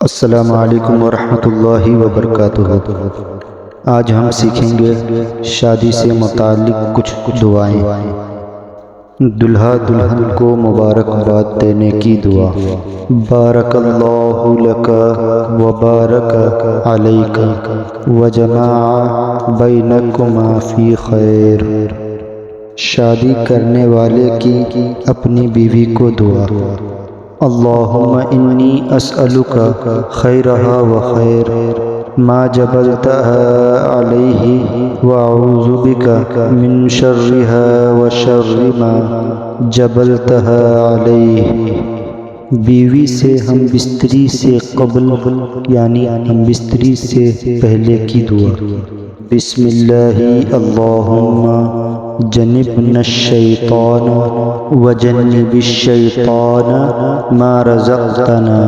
السلام علیکم ورحمۃ اللہ وبرکاتہ۔ آج ہم سیکھیں گے شادی سے متعلق کچھ دعائیں۔ دلہا دلہن کو مبارکباد دینے کی دعا۔ بارک اللہ لک وبارک علیک وجمع بینکما فی خیر۔ شادی کرنے والے کی اپنی بیوی کو دعا۔ اللہم انی اسألک خیرہا وخیر ما جبلتہا علیہ واعوذ بک من شرہا وشر ما جبلتہا علیہ۔ بیوی سے ہم بستری سے قبل یعنی ہم بستری سے پہلے کی دعا۔ بسم اللہ اللہم جنبنا الشیطان وجنب الشیطان ما رزقتنا۔